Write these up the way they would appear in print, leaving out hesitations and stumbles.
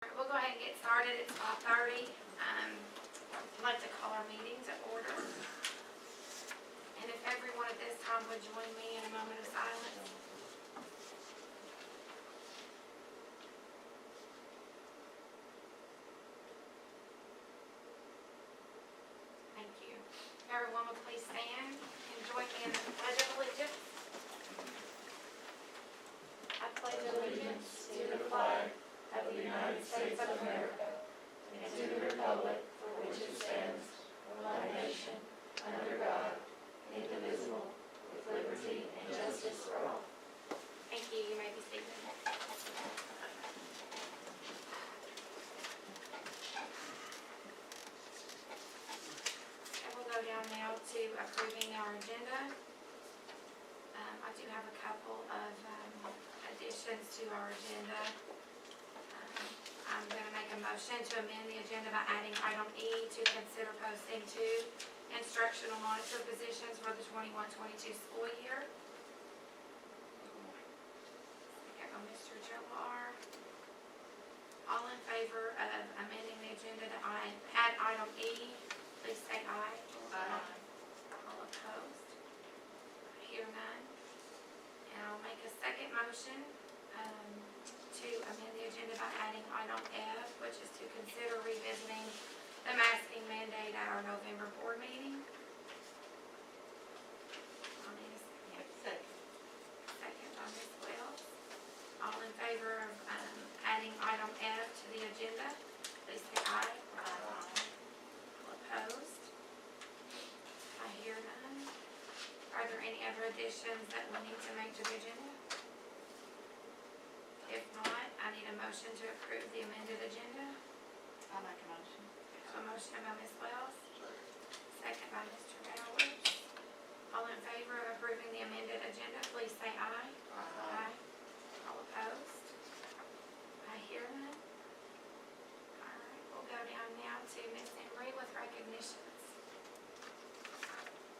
We'll go ahead and get started. It's 5:30. I'd like to call our meetings to order. And if everyone at this time would join me in a moment of silence. Thank you. Everyone will please stand and join me in the Pledge of Allegiance. I pledge allegiance to the flag of the United States of America and to the republic for which it stands, one nation, under God, indivisible, with liberty and justice for all. Thank you. You may be seated. And we'll go down now to approving our agenda. I do have a couple of additions to our agenda. I'm going to make a motion to amend the agenda by adding item E to consider posting 2 instructional monitor positions for the 21-22 school year. Second by Mr. Jollar. All in favor of amending the agenda to add item E, please say aye. Aye. All opposed? I hear none. And I'll make a second motion to amend the agenda by adding item F, which is to consider revisiting the masking mandate at our November board meeting. I'll need a second. Second by Ms. Wells. All in favor of adding item F to the agenda, please say aye. Aye. All opposed? I hear none. Are there any other additions that we need to make to the agenda? If not, I need a motion to approve the amended agenda. I'll make a motion. A motion by Ms. Wells, second by Mr. Bowers. All in favor of approving the amended agenda, please say aye. Aye. All opposed? I hear none. All right, we'll go down now to Ms. Emery with recognitions.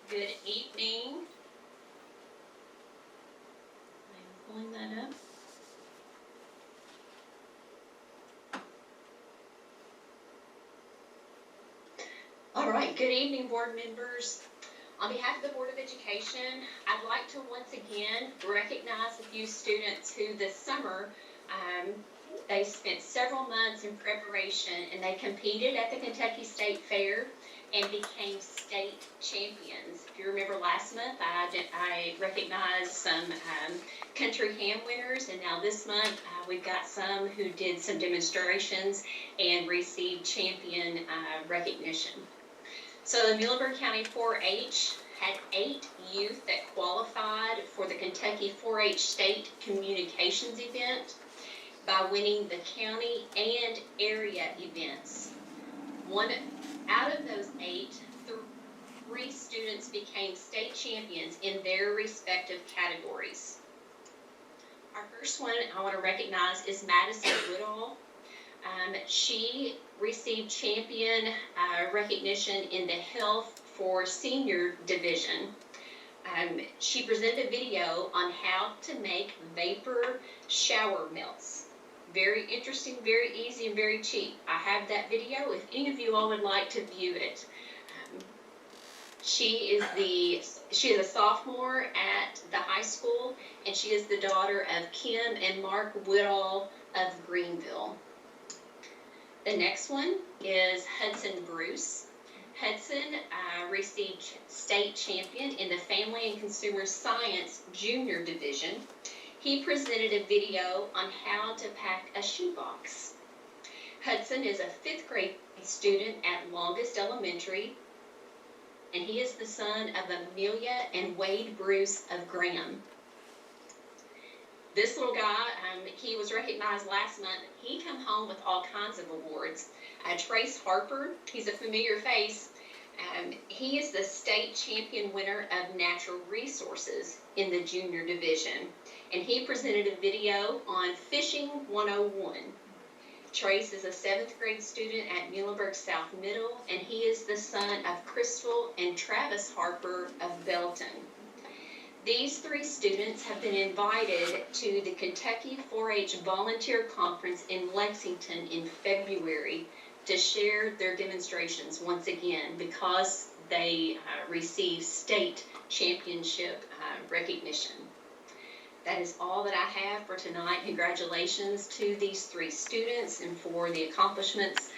Good evening. I'm pulling that up. All right, good evening, board members. On behalf of the Board of Education, I'd like to once again recognize a few students who this summer, they spent several months in preparation and they competed at the Kentucky State Fair and became state champions. If you remember last month, I recognized some country ham winners, and now this month we've got some who did some demonstrations and received champion recognition. So the Muhlenberg County 4-H had 8 youth that qualified for the Kentucky 4-H State Communications event by winning the county and area events. Out of those 8, 3 students became state champions in their respective categories. Our first one I want to recognize is Madison Woodall. She received champion recognition in the Health for Senior division. She presented a video on how to make vapor shower melts. Very interesting, very easy, and very cheap. I have that video if any of you all would like to view it. She is a sophomore at the high school, and she is the daughter of Kim and Mark Woodall of Greenville. The next one is Hudson Bruce. Hudson received state champion in the Family and Consumer Science Junior Division. He presented a video on how to pack a shoebox. Hudson is a 5th grade student at Longest Elementary, and he is the son of Amelia and Wade Bruce of Graham. This little guy, he was recognized last month. He come home with all kinds of awards. Trace Harper, he's a familiar face. He is the state champion winner of natural resources in the junior division, and he presented a video on Fishing 101. Trace is a 7th grade student at Muhlenberg South Middle, and he is the son of Crystal and Travis Harper of Belton. These 3 students have been invited to the Kentucky 4-H Volunteer Conference in Lexington in February to share their demonstrations once again because they received state championship recognition. That is all that I have for tonight. Congratulations to these 3 students and for the accomplishments,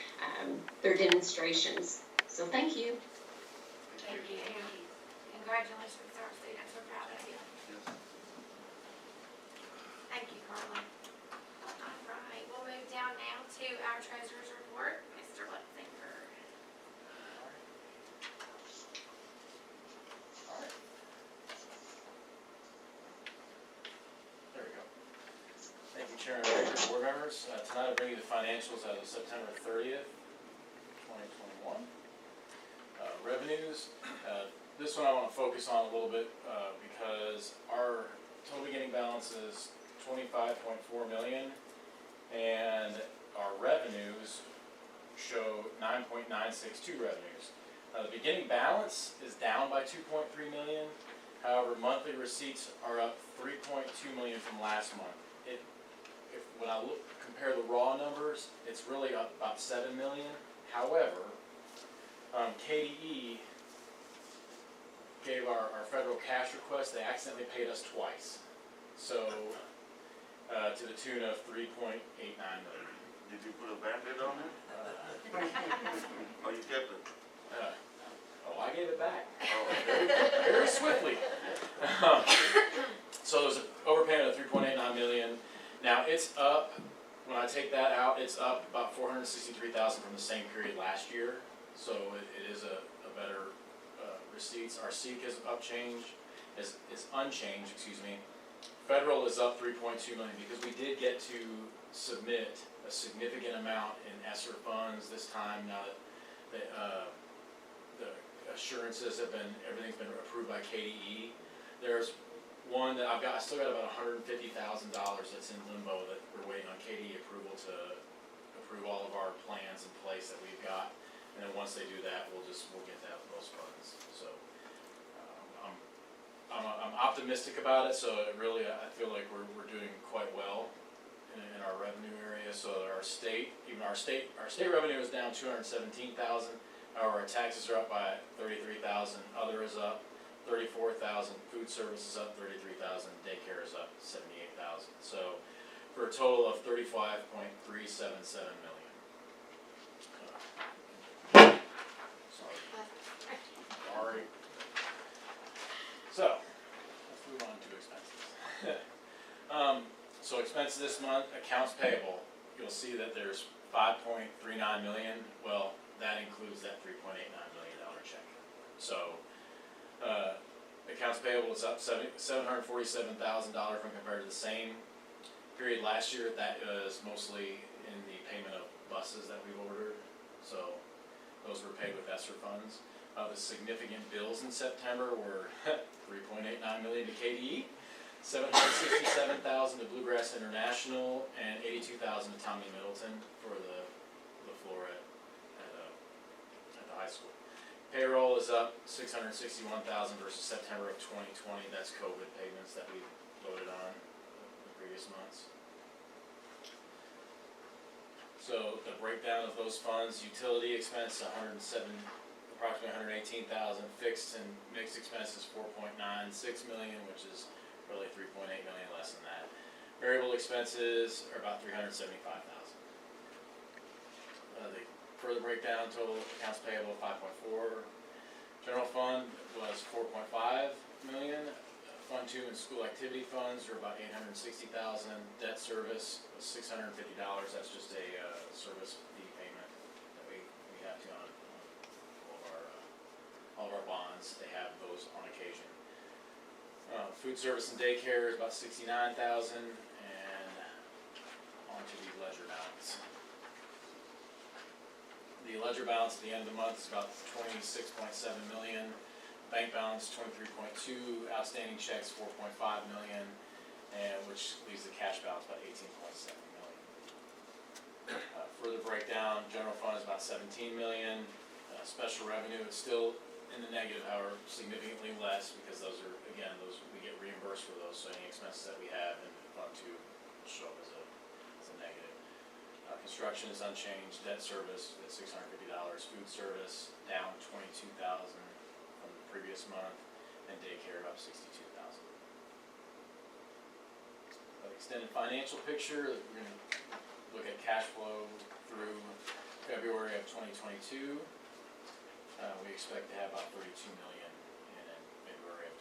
their demonstrations. So thank you. Thank you. Congratulations to our students, we're proud of you. Thank you, Carla. All right, we'll move down now to our treasurer's report, Mr. Lutzinger. Alright. There we go. Thank you, Chairman and Director, board members. Tonight I'll bring you the financials as of September 30th, 2021. Revenues. This one I want to focus on a little bit because our total beginning balance is $25.4 million and our revenues show 9.962 revenues. The beginning balance is down by 2.3 million. However, monthly receipts are up 3.2 million from last month. When I compare the raw numbers, it's really up about 7 million. However, KDE gave our federal cash request. They accidentally paid us twice, so to the tune of 3.89 million. Did you put a Band-Aid on it? Oh, you kept it? I gave it back Oh. very swiftly. So there's an overpayment of 3.89 million. Now it's up. When I take that out, it's up about 463,000 from the same period last year. So it is a better receipts. Our SEEK is unchanged, excuse me. Federal is up 3.2 million because we did get to submit a significant amount in ESSER funds this time. Now that the assurances have been, everything's been approved by KDE. There's one that I still got about $150,000 that's in limbo that we're waiting on KDE approval to approve all of our plans in place that we've got. And then once they do that, we'll get those funds. So I'm optimistic about it. So it really, I feel like we're doing quite well in our revenue area. So our state revenue is down 217,000. However, our taxes are up by 33,000. Other is up 34,000. Food service is up 33,000. Daycare is up 78,000. So for a total of 35.377 million. Sorry. So, let's move on to expenses. So expenses this month, accounts payable, you'll see that there's 5.39 million. Well, that includes that $3.89 million check. So, accounts payable is up $747,000 when compared to the same period last year. That was mostly in the payment of buses that we've ordered. So, those were paid with ESSER funds. The significant bills in September were 3.89 million to KDE, 767,000 to Bluegrass International, and 82,000 to Tommy Middleton for the floor at the high school. Payroll is up 661,000 versus September of 2020. That's COVID payments that we voted on the previous months. So the breakdown of those funds: utility expense approximately 118,000, fixed and mixed expenses 4.96 million, which is really 3.8 million less than that. Variable expenses are about 375,000. The further breakdown: total accounts payable 5.4. General fund was 4.5 million. Fund 2 and school activity funds are about 860,000. Debt service was $650. That's just a service fee payment that we have to on all of our bonds. They have those on occasion. Food service and daycare is about 69,000, and onto the ledger balance. The ledger balance at the end of the month is about 26.7 million. Bank balance 23.2. Outstanding checks 4.5 million, and which leaves the cash balance about 18.7 million. Further breakdown: general fund is about 17 million. Special revenue, it's still in the negative, however, significantly less, because those are, again, those, we get reimbursed for those, so any expenses that we have in Fund 2 will show up as a negative. Construction is unchanged, debt service at $650, food service down $22,000 from the previous month, and daycare up $62,000. Extended financial picture, we're gonna look at cash flow through February of 2022. We expect to have about $32 million in February of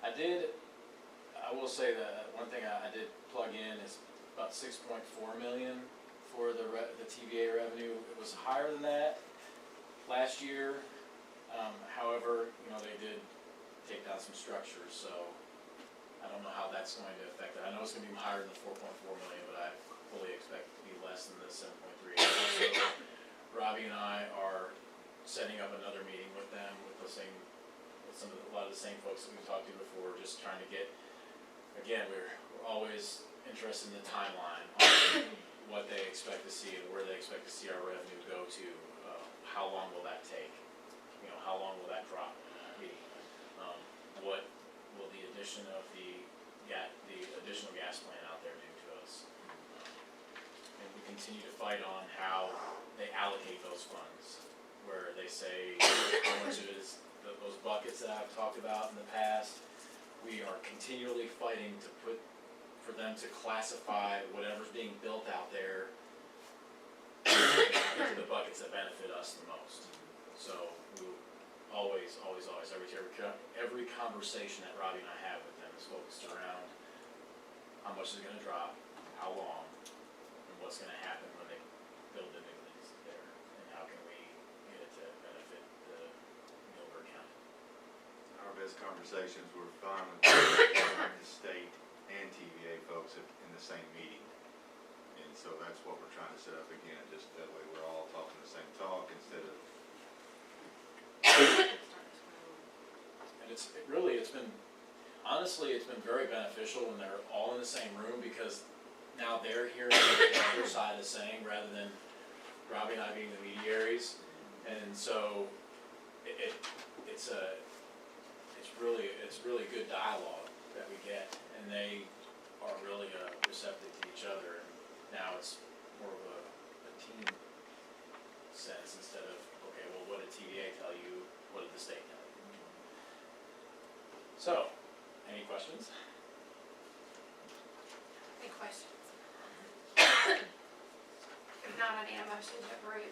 22. I will say that one thing I did plug in is about $6.4 million for the TVA revenue. It was higher than that last year. However, you know, they did take down some structures, so I don't know how that's going to affect it. I know it's going to be higher than the 4.4 million, but I fully expect it to be less than the 7.3. Also, Robbie and I are setting up another meeting with them with a lot of the same folks that we've talked to before, just trying to get, again, we're always interested in the timeline on what they expect to see and where they expect to see our revenue go to. How long will that take? You know, how long will that drop be? What will the addition of the additional gas plant out there do to us? And we continue to fight on how they allocate those funds, where they say how much of it is those buckets that I've talked about in the past. We are continually fighting for them to classify whatever's being built out there into the buckets that benefit us the most. So we always, every conversation that Robbie and I have with them is focused around how much is it going to drop, how long, and what's going to happen when they build the new things there, and how can we get it to benefit the Muhlenberg County. Our best conversations were finally the state and TVA folks in the same meeting. And so that's what we're trying to set up again, just that way we're all talking the same talk instead of. And it's been very beneficial when they're all in the same room, because now they're hearing what the other side is saying rather than Robbie and I being the mediaries. And so it's really good dialogue that we get, and they are really receptive to each other. And now it's more of a team sense instead of, okay, well, what did TVA tell you? What did the state tell you? So, any questions? Any questions? If not, I need a motion to approve.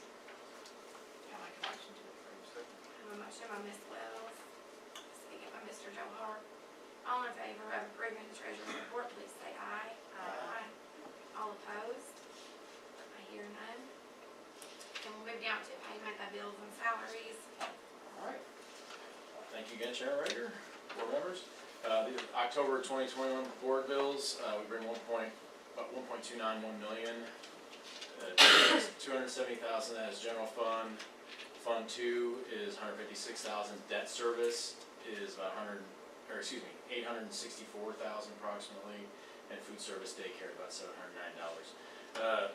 I'll make a motion to approve. I have a motion by Ms. Wells, second by Mr. Joe Harper. All in favor of approving the treasurer's report, please say aye. Aye. All opposed? I hear none. And we'll move down to payment of bills and salaries. All right. Thank you again, Chair Rager, board members. The October 2021 board bills, we bring about 1.291 million. 270,000 that is general fund. Fund 2 is 156,000. Debt service is about 864,000 approximately, and food service daycare about $709.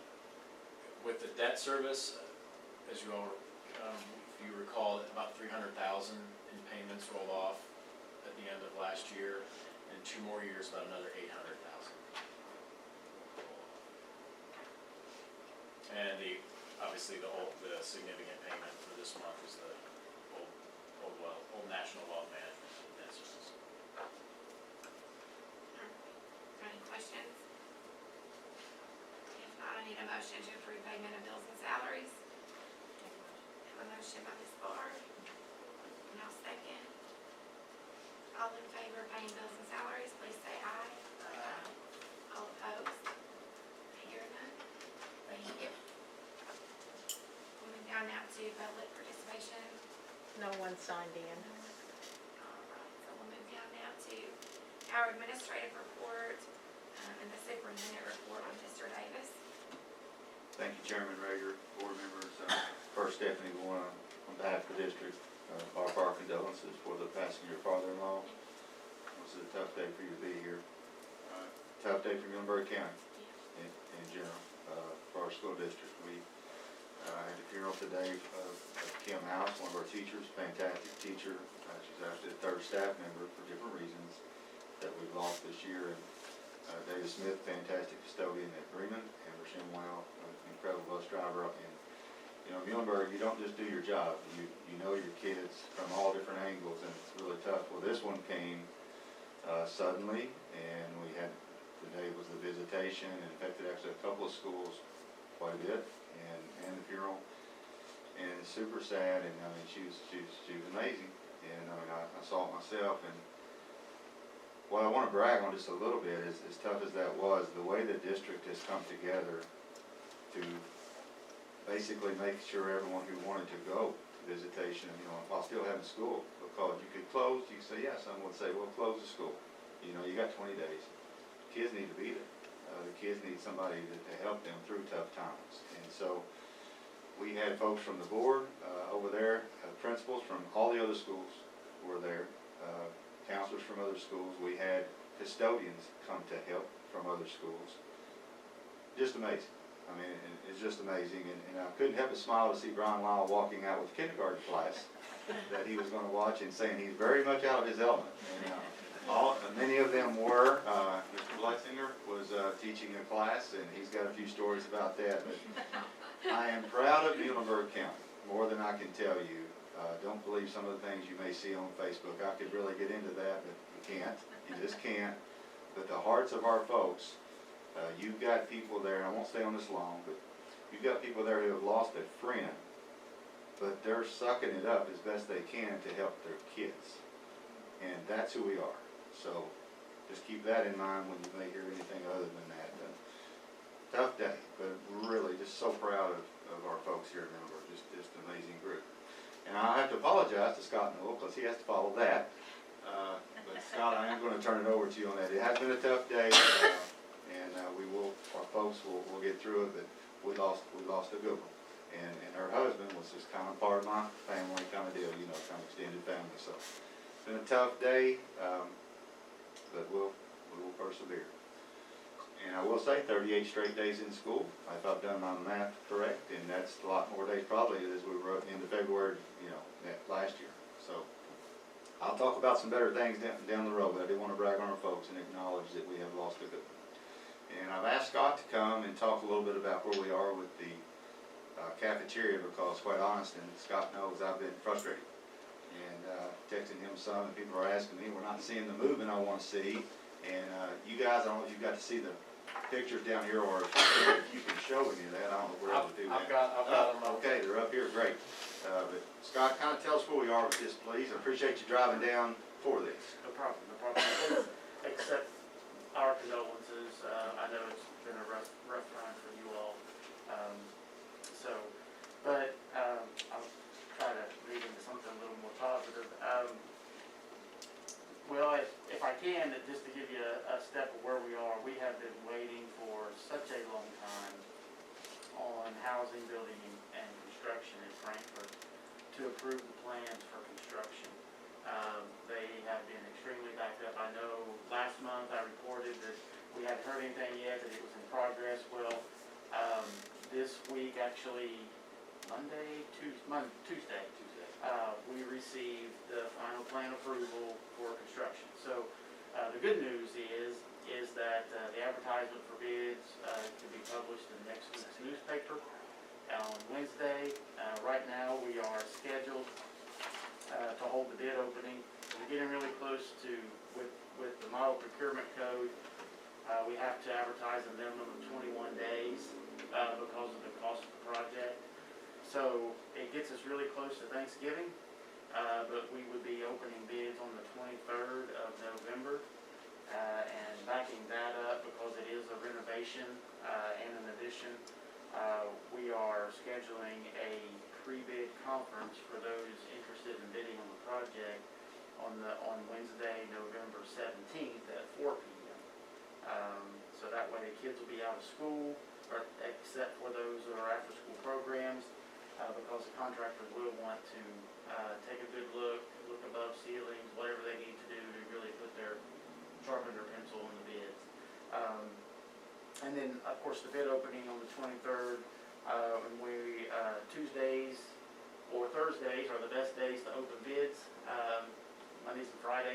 With the debt service, as you all, if you recall, about 300,000 in payments rolled off at the end of last year, and 2 more years, about another 800,000. And obviously the significant payment for this month is the old National Wealth Management debt service. Any questions? If not, I need a motion to approve payment of bills and salaries. I have a motion by Ms. Barr, and I'll second. All in favor of paying bills and salaries, please say aye. Aye. All opposed? I hear none. Thank you. Moving down now to public participation. No one signed in. Alright, so we'll move down now to our administrative report, and the superintendent report with Mr. Davis. Thank you, Chairman Rager, board members. First, Stephanie, we want to, on behalf of the district, offer our condolences for the passing of your father-in-law. It was a tough day for you to be here. Tough day for Muhlenberg County in general, for our school district. We had to funeral today of Kim House, one of our teachers, fantastic teacher. She's actually a third staff member for different reasons that we've lost this year. And David Smith, fantastic custodian at Bremen, and Rashem Wow, an incredible bus driver. And you know, Muhlenberg, you don't just do your job. You know your kids from all different angles, and it's really tough. Well, this one came suddenly, and we had, today was the visitation, and affected actually a couple of schools quite a bit, and the funeral. And it's super sad, and I mean, she was amazing. And I mean, I saw it myself, and what I want to brag on just a little bit is, as tough as that was, the way the district has come together to basically make sure everyone who wanted to go to visitation, you know, while still having school, because you could close, you could say, yeah, someone would say, well, close the school. You know, you got 20 days. Kids need to be there. The kids need somebody to help them through tough times. And so we had folks from the board over there, principals from all the other schools were there, counselors from other schools. We had custodians come to help from other schools. Just amazing. I mean, it's just amazing. And I couldn't help but smile to see Brian Lyle walking out with kindergarten class that he was going to watch, and saying he's very much out of his element. And, many of them were. Mr. Blexinger was teaching a class, and he's got a few stories about that. But I am proud of Muhlenberg County, more than I can tell you. Don't believe some of the things you may see on Facebook. I could really get into that, but you can't. You just can't. But the hearts of our folks, you've got people there, and I won't stay on this long, but you've got people there who have lost a friend, but they're sucking it up as best they can to help their kids. And that's who we are. So just keep that in mind when you may hear anything other than that. Tough day, but really just so proud of our folks here at Muhlenberg. Just an amazing group. And I have to apologize to Scott Newell, because he has to follow that. But Scott, I am going to turn it over to you on that. It has been a tough day, and our folks will get through it, but we lost a good one. And her husband was just kind of part of my family kind of deal, you know, kind of extended family. So it's been a tough day, but we will persevere. And I will say 38 straight days in school, if I've done my math correct, and that's a lot more days probably as we were into February, you know, last year. So I'll talk about some better things down the road, but I do want to brag on our folks and acknowledge that we have lost a good one. And I've asked Scott to come and talk a little bit about where we are with the cafeteria, because quite honest, and Scott knows, I've been frustrated. And texting him some, and people are asking me, we're not seeing the movement I want to see. And you guys, I don't know if you've got to see the pictures down here, or if you can show any of that. I don't know where to do that. I've got them up. Okay, they're up here, great. But Scott, kind of tell us where we are with this, please. I appreciate you driving down for this. No problem. Accept our condolences. I know it's been a rough time for you all. But I'll try to lead into something a little more positive. Well, if I can, just to give you a step of where we are, we have been waiting for such a long time on housing, building, and construction in Frankfurt to approve the plans for construction. They have been extremely backed up. I know last month I reported that we hadn't heard anything yet, that it was in progress. Well, this week, actually, Tuesday, we received the final plan approval for construction. So the good news is that the advertisement for bids can be published in next week's newspaper on Wednesday. Right now we are scheduled to hold the bid opening. We're getting really close to, with the model procurement code, we have to advertise a minimum of 21 days because of the cost of the project. So it gets us really close to Thanksgiving, but we would be opening bids on the 23rd of November. And backing that up, because it is a renovation and an addition, we are scheduling a pre-bid conference for those interested in bidding on the project on Wednesday, November 17th at 4 p.m. So that way the kids will be out of school, or except for those that are after-school programs, because the contractors will want to take a good look above ceilings, whatever they need to do to really sharpen their pencil on the bids. And then, of course, the bid opening on the 23rd, and Tuesday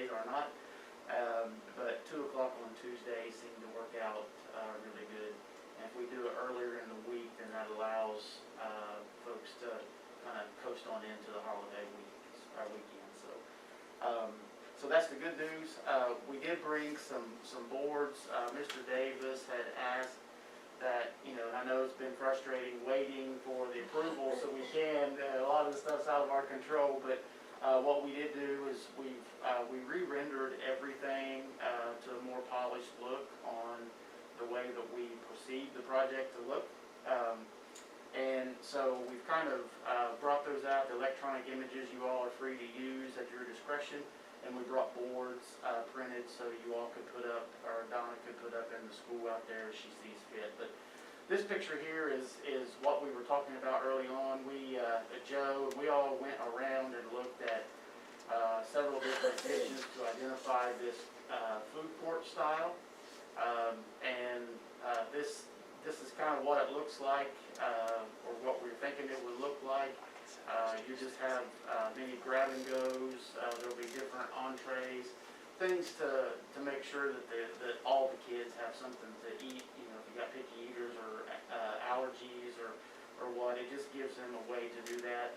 Mondays are not. But 2 o'clock on Tuesday seemed to work out really good. And if we do it earlier in the week, then that allows folks to kind of coast on into the holiday weekend. So that's the good news. We did bring some boards. Mr. Davis had asked that, and I know it's been frustrating waiting for the approval so we can, a lot of the stuff's out of our control, but what we did do is we re-rendered everything to a more polished look on the way that we perceive the project to look. And so we've kind of brought those out. The electronic images you all are free to use at your discretion. And we brought boards printed so you all could put up, or Donna could put up in the school out there as she sees fit. But this picture here is what we were talking about early on. Joe, we all went around and looked at several different kitchens to identify this food court style. This is kind of what it looks like, or what we're thinking it would look like. You just have many grab and goes. There'll be different entrees, things to make sure that all the kids have something to eat. If you got picky eaters or allergies or what, it just gives them a way to do that.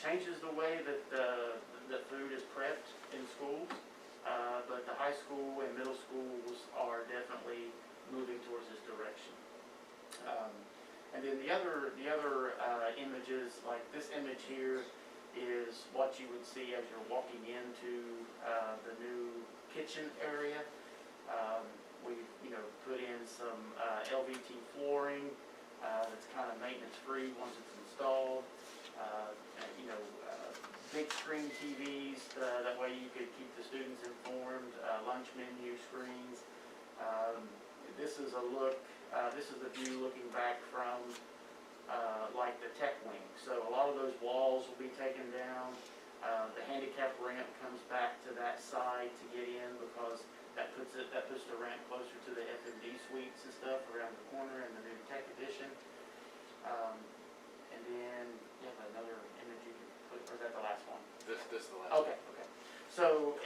Changes the way that the food is prepped in schools, but the high school and middle schools are definitely moving towards this direction. And then the other images, like this image here, is what you would see as you're walking into the new kitchen area. We've put in some LVT flooring that's kind of maintenance free once it's installed. Big screen TVs, that way you could keep the students informed. Lunch menu screens. This is a look. This is the view looking back from like the tech wing. So a lot of those walls will be taken down. The handicap ramp comes back to that side to get in because that puts the ramp closer to the FMD suites and stuff around the corner in the new tech edition. And then you have another image you can put, or is that the last one? This is the last. Okay. So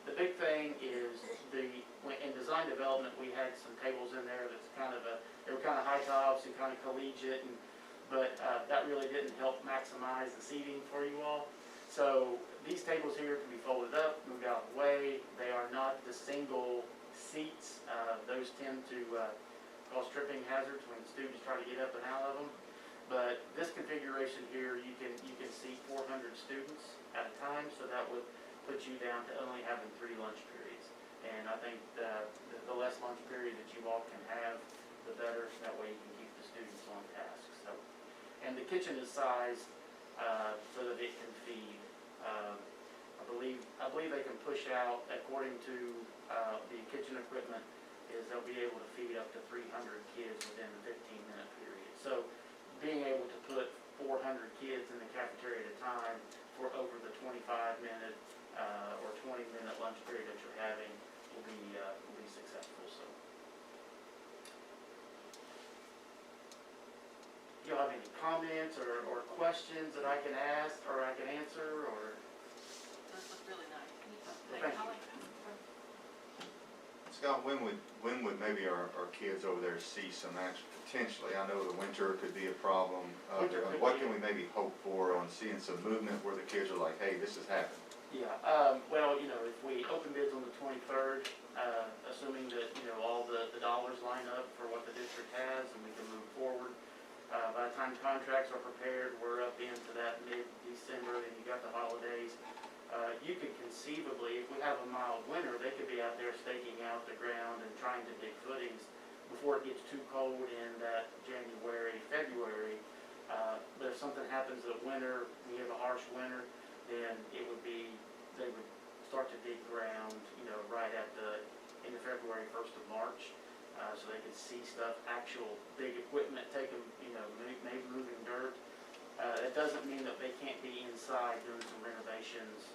the big thing is in design development we had some tables in there that's they were kind of high tops and kind of collegiate, but that really didn't help maximize the seating for you all. So these tables here can be folded up, moved out of the way. They are not the single seats. Those tend to cause tripping hazards when students try to get up and out of them. But this configuration here, you can seat 400 students at a time, so that would put you down to only having 3 lunch periods. And I think the less lunch period that you all can have, the better. That way you can keep the students on task. So, and the kitchen is sized so that it can feed. I believe they can push out, according to the kitchen equipment, is they'll be able to feed up to 300 kids within a 15-minute period. So being able to put 400 kids in the cafeteria at a time for over the 25-minute or 20-minute lunch period that you're having will be successful. So, do you have any comments or questions that I can ask or I can answer? Or Those look really nice. thank you. Scott, when would maybe our kids over there see some action potentially? I know the winter could be a problem. What can we maybe hope for on seeing some movement where the kids are like, hey, this has happened? Yeah, well, if we open bids on the 23rd, assuming that, all the dollars line up for what the district has and we can move forward, by the time contracts are prepared, we're up into that mid-December, then you got the holidays. You could conceivably, if we have a mild winter, they could be out there staking out the ground and trying to dig footings before it gets too cold in that January, February. But if something happens that winter, we have a harsh winter, then they would start to dig ground, right at the end of February, 1st of March, so they could see stuff, actual big equipment taking, maybe moving dirt. It doesn't mean that they can't be inside doing some renovations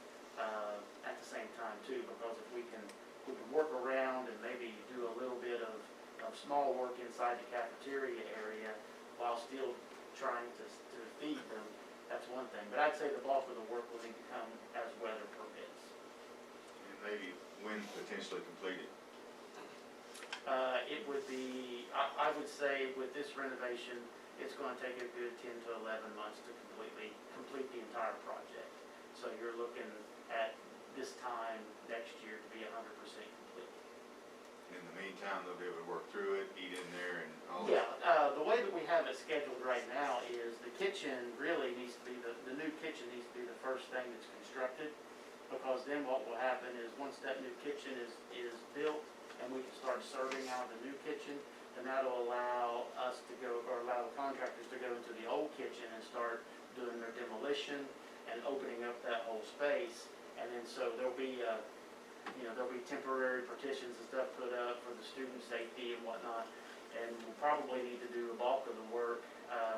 at the same time too, because if we can work around and maybe do a little bit of small work inside the cafeteria area while still trying to feed them, that's one thing. But I'd say the bulk of the work will need to come as weather permits. maybe when potentially completed? It would be, I would say with this renovation, it's gonna take a good 10 to 11 months to complete the entire project. So you're looking at this time next year to be 100% complete. In the meantime, they'll be able to work through it, eat in there and all Yeah, that? the way that we have it scheduled right now is the kitchen really needs to be, the new kitchen needs to be the first thing that's constructed. Because then what will happen is once that new kitchen is built and we can start serving out of the new kitchen, then that'll allow us to go, or allow the contractors to go into the old kitchen and start doing their demolition and opening up that whole space. And then so there'll be, there'll be temporary partitions and stuff put up for the student safety and whatnot. And we'll probably need to do a bulk of the work.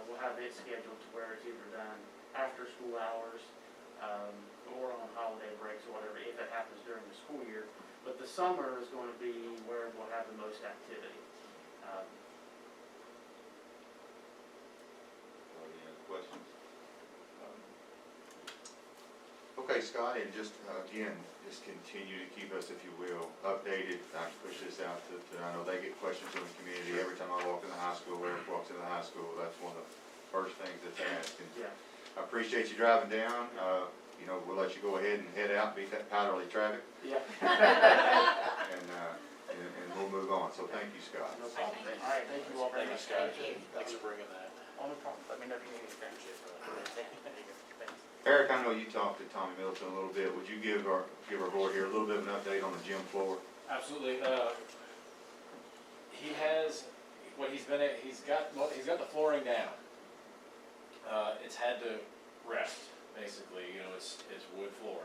We'll have it scheduled to where it's either done after school hours, or on holiday breaks or whatever, if it happens during the school year. But the summer is going to be where we'll have the most activity. Any other questions? Okay, Scott, and just, again, just continue to keep us, if you will, updated. I can push this out to, I know they get questions from the community every time I walk in the high school, Eric walks in the high school, that's one of the first things that's asked. And Yeah. I appreciate you driving down. We'll let you go ahead and head out, beat that powderly traffic, Yeah. and we'll move on. So thank you, Scott. No problem. All right, thank you all very much. Scott. Thanks for bringing that. Oh, no problem. Let me know if you need anything. Thanks. Eric, I know you talked to Tommy Middleton a little bit. Would you give our board here a little bit of an update on the gym floor? Absolutely. He has, he's got the flooring down. It's had to rest, basically. It's wood floor.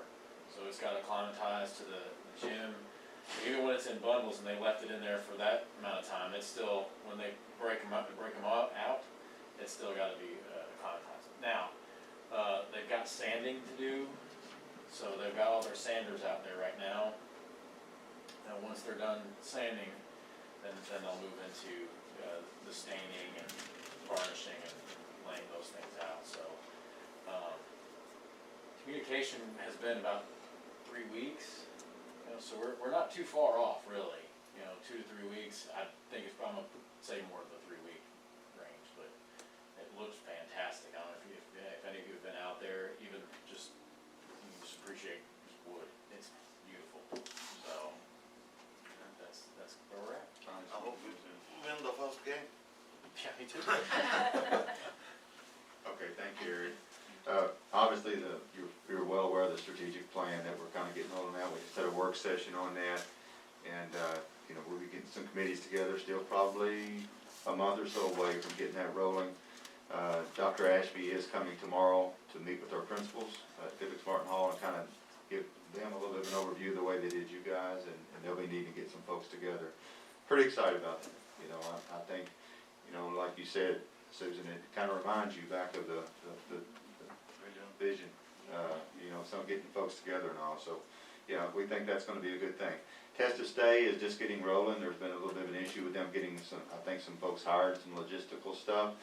So it's got acclimatized to the gym. Even when it's in bundles and they left it in there for that amount of time, it's still, when they break them out, it's still got to be acclimatized. Now, they've got sanding to do, so they've got all their sanders out there right now. And once they're done sanding, then they'll move into the staining and varnishing and laying those things out. So communication has been about 3 weeks. So we're not too far off, really. 2 to 3 weeks. I think it's probably, I'm gonna say more than the 3 week range, but it looks fantastic. I don't know if any of you have been out there, even just you just appreciate just wood. It's beautiful. So that's where we're at. I hope we win the first game. Yeah, me too. Okay, thank you, Eric. Obviously, you're well aware of the strategic plan that we're kind of getting rolling out. We just had a work session on that, and we'll be getting some committees together. Still probably a month or so away from getting that rolling. Dr. Ashby is coming tomorrow to meet with our principals at Felix Martin Hall and kind of give them a little bit of an overview of the way they did you guys, and they'll be needing to get some folks together. Pretty excited about that. I think, like you said, Susan, it kind of reminds you back of the vision, some getting folks together and all. So, yeah, we think that's going to be a good thing. Test to Stay is just getting rolling. There's been a little bit of an issue with them getting some folks hired, some logistical stuff.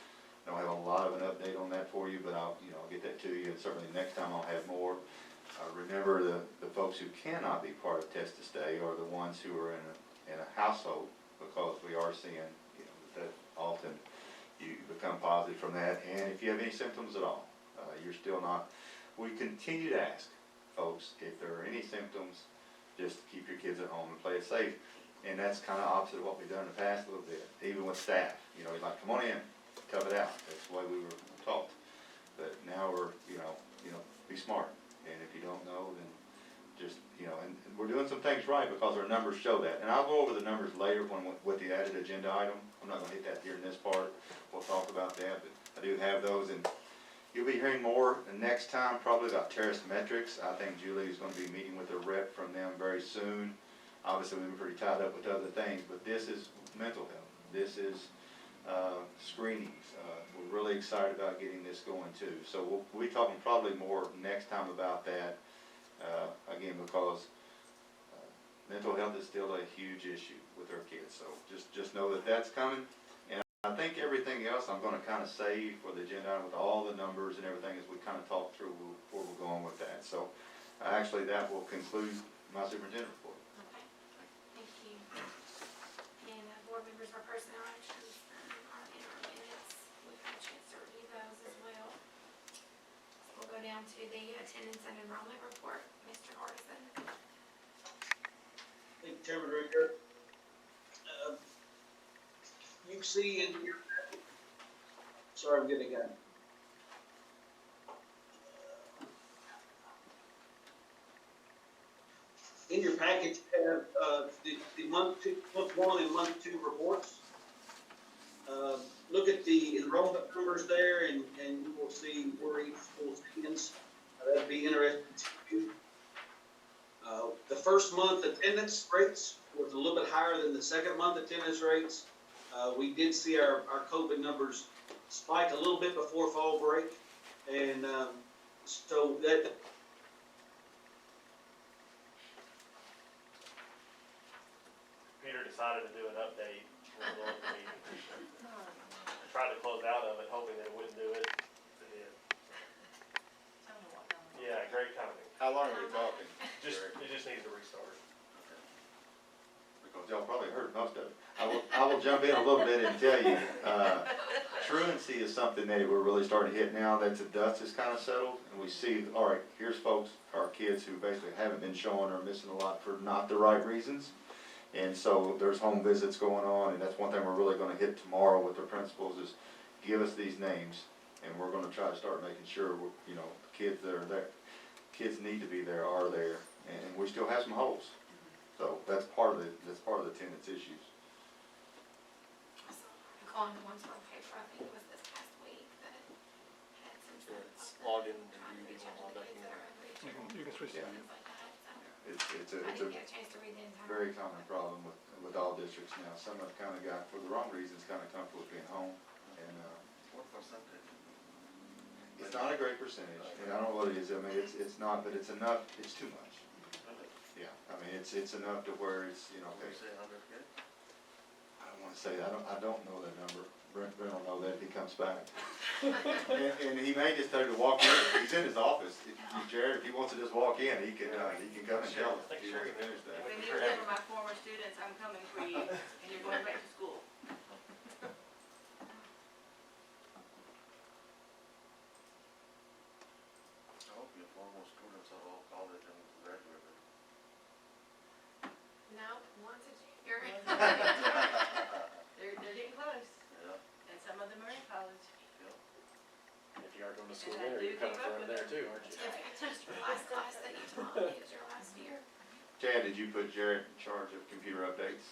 I don't have a lot of an update on that for you, but I'll get that to you, and certainly next time I'll have more. Remember, the folks who cannot be part of Test to Stay are the ones who are in a household, because we are seeing that often you become positive from that. And if you have any symptoms at all, you're still not. We continue to ask folks if there are any symptoms, just keep your kids at home and play it safe. And that's kind of opposite of what we've done in the past a little bit, even with staff. He's like, come on in, tough it out. That's the way we were taught. But now we're, be smart. And if you don't know, then just, and we're doing some things right because our numbers show that. And I'll go over the numbers later with the added agenda item. I'm not going to hit that here in this part. We'll talk about that, but I do have those. And you'll be hearing more next time, probably about terrace metrics. I think Julie is going to be meeting with a rep from them very soon. Obviously, we've been pretty tied up with other things, but this is mental health. This is screenings. We're really excited about getting this going too. So we'll be talking probably more next time about that, again, because mental health is still a huge issue with our kids. So just know that that's coming. I think everything else I'm going to kind of save for the agenda item with all the numbers and everything as we kind of talk through where we're going with that. So actually that will conclude my superintendent report. Okay, thank you. And board members, our personnel actions are in our minutes. We've had a chance to review those as well. So we'll go down to the attendance and enrollment report. Mr. Hardison. Thank you, Chairman Ricker. You can see in your, sorry, I'm getting a in your package, you have the month 1 and month 2 reports. Look at the enrollment numbers there, and you will see where each school stands. That'd be interesting to you. The first month attendance rates was a little bit higher than the second month attendance rates. We did see our COVID numbers spike a little bit before fall break, and so that. Peter decided to do an update for the local meeting. I tried to close out of it, hoping that it wouldn't do it. It did. Tell me what number. Yeah, great timing. How long are we talking? It just needs to restart. Because y'all probably heard most of it. I will jump in a little bit and tell you, truancy is something that we're really starting to hit now that the dust is kind of settled, and we see, all right, here's folks, our kids who basically haven't been showing or missing a lot for not the right reasons. And so there's home visits going on, and that's one thing we're really gonna hit tomorrow with the principals is give us these names, and we're gonna try to start making sure, you know, kids that are there, kids need to be there, are there, and we still have some holes. So that's part of the attendance issues. I saw an article on the one store paper, I think it was this past week, that had some stuff It's about login trying to and reach out to the kids that are unreachable. You can switch Yeah. that. Things like that, so It's I a didn't get a chance to read the entire. very common problem with all districts now. Some have kind of got, for the wrong reasons, kind of comfortable with being home, and What percentage? it's not a great percentage, and I don't know what it is. I mean, it's not, but it's enough. It's too much. Yeah, I mean, it's enough to where it's, you know, Can okay. we say 100 kids? I don't want to say that. I don't know that number. Brent will know that if he comes back. and he may just tell you to walk in. He's in his office. Jared, if he wants to just walk in, he can come and tell us. If he wants to finish that. When you live with my former students, I'm coming for you, and you're going back to school. I hope your former students are all college and graduated. No, one's a junior. They're getting close, Yeah. and some of them are in college. If you are going to school And I there, do you're coming keep up from with there them. too, aren't you? If it's just your last class that you taught, it was your last year. Chad, did you put Jared in charge of computer updates?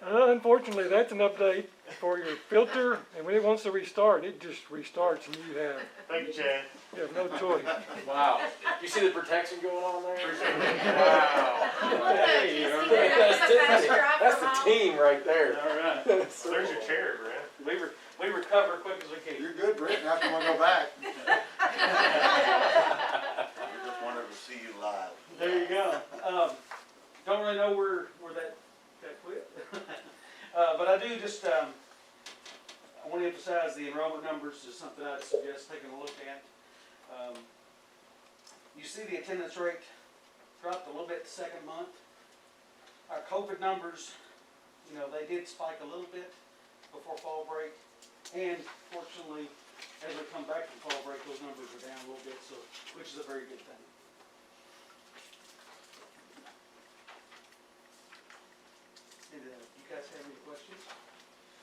Unfortunately, that's an update for your filter, and when it wants to restart, it just restarts, and you Thank you, Chad. have no choice. Wow. You see the protection going on there? Wow. Hey, Just remember either that's that's a fast the- drive that's from the home. team right there. All right. There's your chair, Brent. We recover quick as we can. You're good, Brent. Now you want to go back. We just wanted to see you live. There you go. Don't really know where that quit. But I do just, I want to emphasize the enrollment numbers is something I'd suggest taking a look at. You see the attendance rate dropped a little bit the second month. Our COVID numbers, you know, they did spike a little bit before fall break. And fortunately, as we come back from fall break, those numbers are down a little bit, so, which is a very good thing. And, you guys have any questions?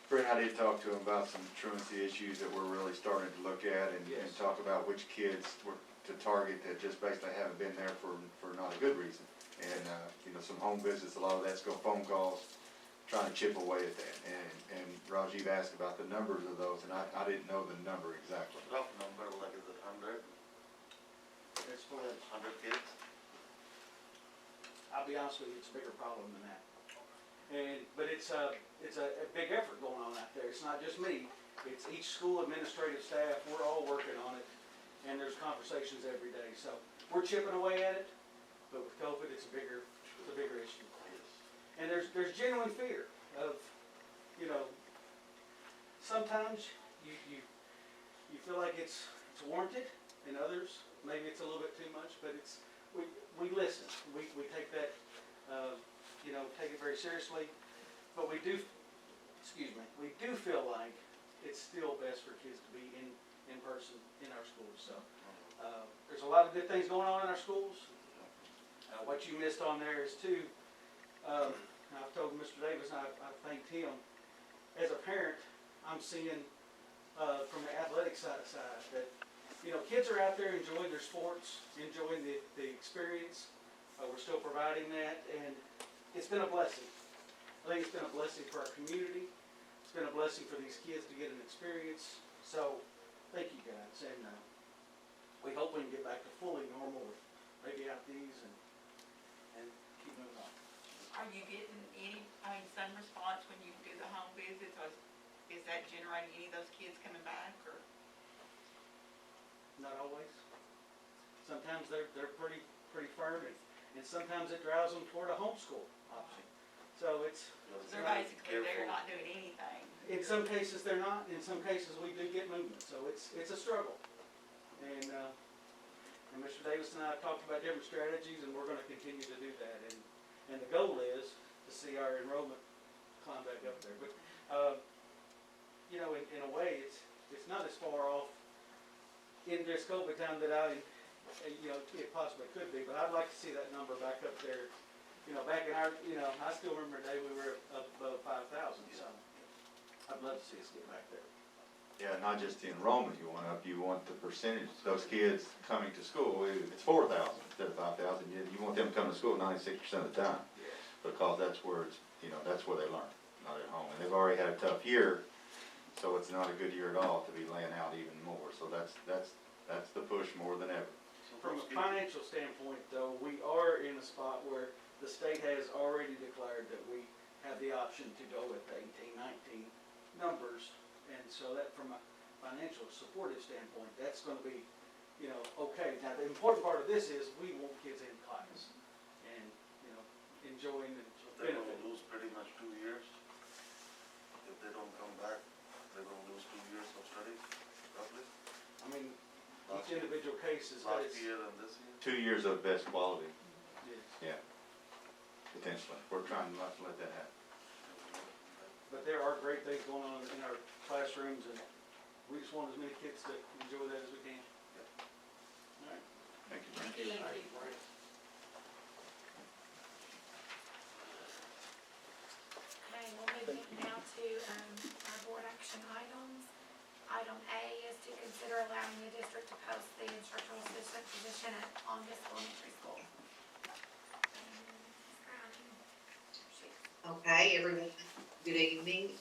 Brent, I did talk to him about some truancy issues that we're really starting to look at and Yes. talk about which kids were to target that just basically haven't been there for not a good reason. And, you know, some home visits, a lot of that's going phone calls, trying to chip away at that. And Rajiv asked about the numbers of those, and I didn't know the number exactly. Rough number, like is it 100? As far as, 100 kids? I'll be honest with you, it's a bigger problem than that. But it's a big effort going on out there. It's not just me. It's each school administrative staff. We're all working on it. And there's conversations every day. So we're chipping away at it. But with COVID, it's a bigger issue. And there's genuine fear of, you know, sometimes you feel like it's warranted, and others, maybe it's a little bit too much, but we listen, we take that, take it very seriously, but we do feel like it's still best for kids to be in person in our schools, so. There's a lot of good things going on in our schools. What you missed on there is too, I've told Mr. Davis, and I've thanked him, as a parent, I'm seeing, from the athletic side, that, kids are out there enjoying their sports, enjoying the experience. We're still providing that, and it's been a blessing. I think it's been a blessing for our community. It's been a blessing for these kids to get an experience. So, thank you guys, and we hope we can get back to fully normal with maybe out these and keep moving on. Are you getting some response when you do the home visits, or is that generating any of those kids coming back, or? Not always. Sometimes they're pretty firm, and sometimes it drives them toward a homeschool option. So it's. They're basically, they're not doing anything. In some cases they're not, in some cases we do get movement, so it's a struggle. And Mr. Davis and I have talked about different strategies, and we're gonna continue to do that, and the goal is to see our enrollment climb back up there. But, in a way, it's not as far off in this COVID time that it possibly could be, but I'd like to see that number back up there. Back in our, I still remember the day we were up above 5,000, so I'd love to see us get back there. Yeah, not just the enrollment you want up, you want the percentage, those kids coming to school, it's 4,000 instead of 5,000, you want them coming to school 96% of the time. Because that's where that's where they learn, not at home. And they've already had a tough year, so it's not a good year at all to be laying out even more. So that's the push more than ever. From a financial standpoint, though, we are in a spot where the state has already declared that we have the option to go with the 18, 19 numbers. And so that from a financial supportive standpoint, that's going to be, okay. Now, the important part of this is we want kids in class and, enjoying and They're gonna benefiting. lose pretty much 2 years. If they don't come back, they're gonna lose 2 years of study, roughly. I mean, each individual case is Last year and this year. 2 years of best quality, Yes. potentially. We're trying not to let that happen. But there are great things going on in our classrooms, and we just want as many kids to enjoy that as we can. All right. Thank you. Thank you. Okay, we'll move now to our board action items. Item A is to consider allowing the district to post the instructional assistant position on this elementary school. Okay, everyone, good evening.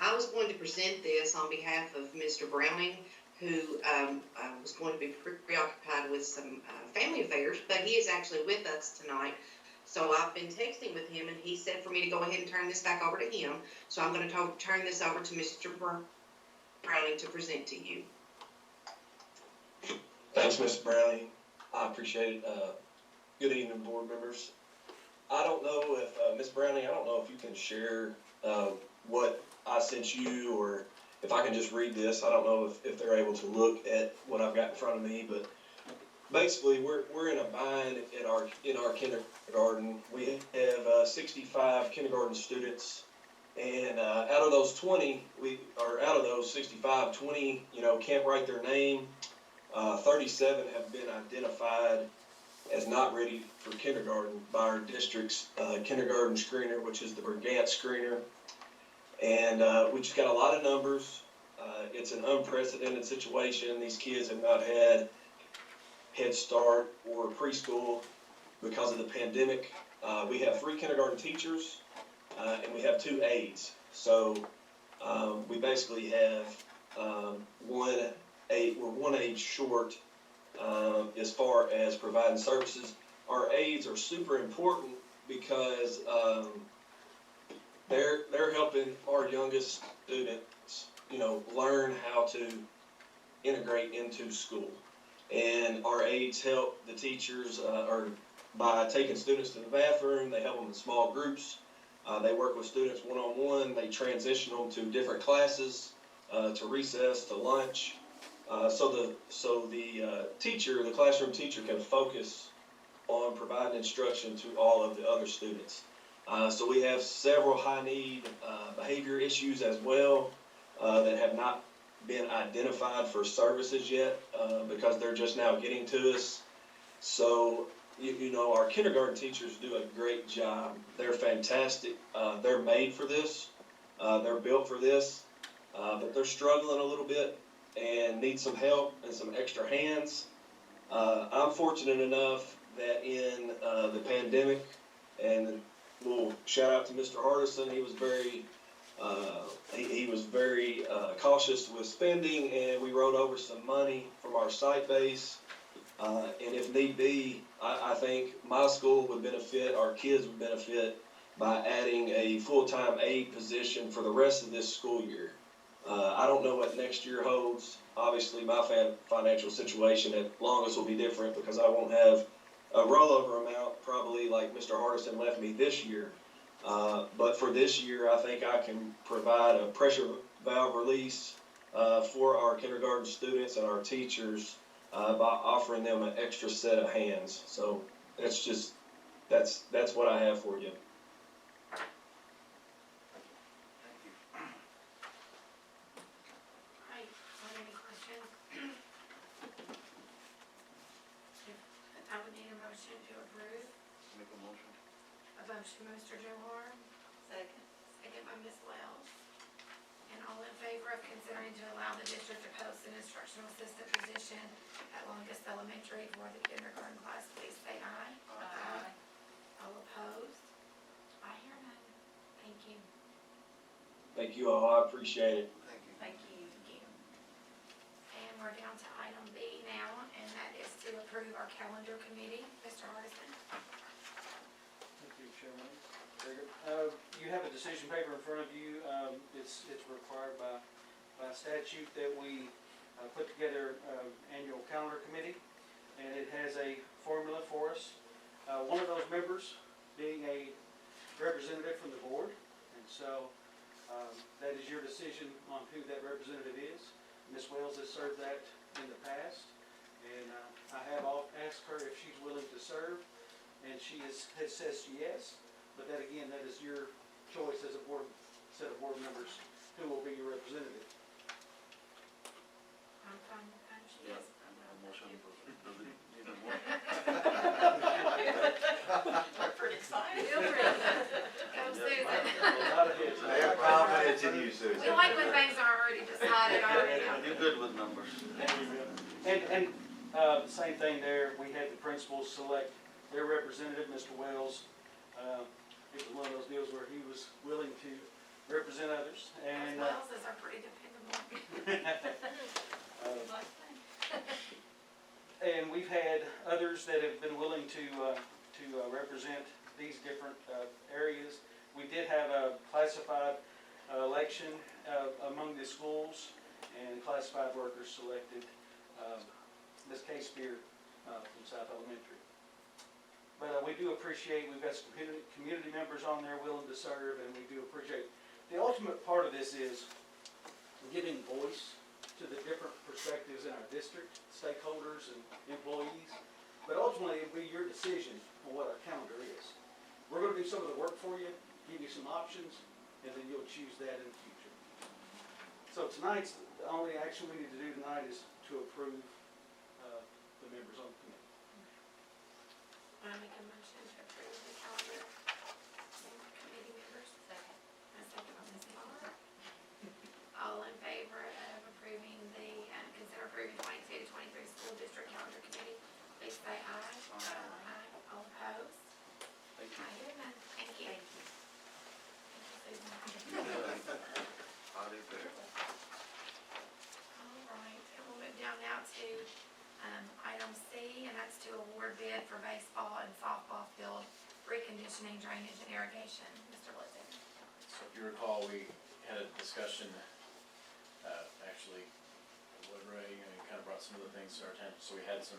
I was going to present this on behalf of Mr. Browning, who was going to be preoccupied with some family affairs, but he is actually with us tonight. So I've been texting with him, and he said for me to go ahead and turn this back over to him. So I'm going to turn this over to Mr. Browning to present to you. Thanks, Mr. Browning. I appreciate it. Good evening, board members. I don't know if, Ms. Browning, I don't know if you can share what I sent you, or if I can just read this. I don't know if they're able to look at what I've got in front of me, but basically we're in a bind in our kindergarten. We have 65 kindergarten students, and out of those 65, 20 can't write their name. 37 have been identified as not ready for kindergarten by our district's kindergarten screener, which is the Brigant screener. And we just got a lot of numbers. It's an unprecedented situation. These kids have not had Head Start or preschool because of the pandemic. We have 3 kindergarten teachers, and we have 2 aides. So we basically have we're 1 aide short as far as providing services. Our aides are super important because they're helping our youngest students, learn how to integrate into school. And our aides help the teachers by taking students to the bathroom. They help them in small groups. They work with students one-on-one. They transition them to different classes, to recess, to lunch. So the teacher, the classroom teacher, can focus on providing instruction to all of the other students. So we have several high-need behavior issues as well that have not been identified for services yet because they're just now getting to us. So, you know, our kindergarten teachers do a great job. They're fantastic. They're made for this. They're built for this. But they're struggling a little bit and need some help and some extra hands. I'm fortunate enough that in the pandemic, and we'll shout out to Mr. Hardison, he was very cautious with spending, and we wrote over some money from our site base. And if need be, I think my school would benefit, our kids would benefit by adding a full-time aide position for the rest of this school year. I don't know what next year holds. Obviously, my financial situation at longest will be different because I won't have a rollover amount probably like Mr. Hardison left me this year. But for this year, I think I can provide a pressure valve release for our kindergarten students and our teachers by offering them an extra set of hands. So that's what I have for you. Any questions? I would need a motion to approve. Make a motion. A motion by Mr. Johar, Second. second by Ms. Wells. And all in favor of considering to allow the district to post an instructional assistant position at Longest Elementary for the kindergarten class, please say aye. Aye. All opposed? I hear none. Thank you. Thank you all. I appreciate it. Thank you. Thank you. Thank you. And we're down to item B now, and that is to approve our calendar committee. Mr. Hardison? Thank you, Chairman. Very good. You have a decision paper in front of you. It's required by statute that we put together annual calendar committee, and it has a formula for us. One of those members being a representative from the board, and so that is your decision on who that representative is. Ms. Wells has served that in the past, and I have asked her if she's willing to serve, and she has says yes. But that again, that is your choice as a set of board members who will be your representative. I'm fine with that. She Yeah, is. a motion, does it need a motion? We're pretty excited. Feel free. Go Susan. I have confidence in you, Susan. We like when things are already decided already. You're good with numbers. And same thing there, we had the principals select their representative, Mr. Wells. It was one of those deals where he was willing to represent others, and Wells is our pretty dependable. and we've had others that have been willing to represent these different areas. We did have a classified election among the schools, and classified workers selected Ms. K. Spear from South Elementary. But we do appreciate, we've got some community members on there willing to serve, and we do appreciate. The ultimate part of this is giving voice to the different perspectives in our district, stakeholders and employees. But ultimately, it'll be your decision on what our calendar is. We're gonna do some of the work for you, give you some options, and then you'll choose that in the future. So tonight's, the only action we need to do tonight is to approve the members on the committee. I make a motion to approve the calendar committee members. Second. I second by Ms. Wells. All in favor of approving consider approving 22 to 23 school district calendar committee, please say aye. Aye. All opposed? Thank you. I hear none. Thank you. Thank you, Susan. How do you feel? All right, and we'll move down now to item C, and that's to award bid for baseball and softball field reconditioning, drainage, and irrigation. Mr. Blitzen. So if you recall, we had a discussion, actually, Woodray, kind of brought some of the things to our attention, so we had some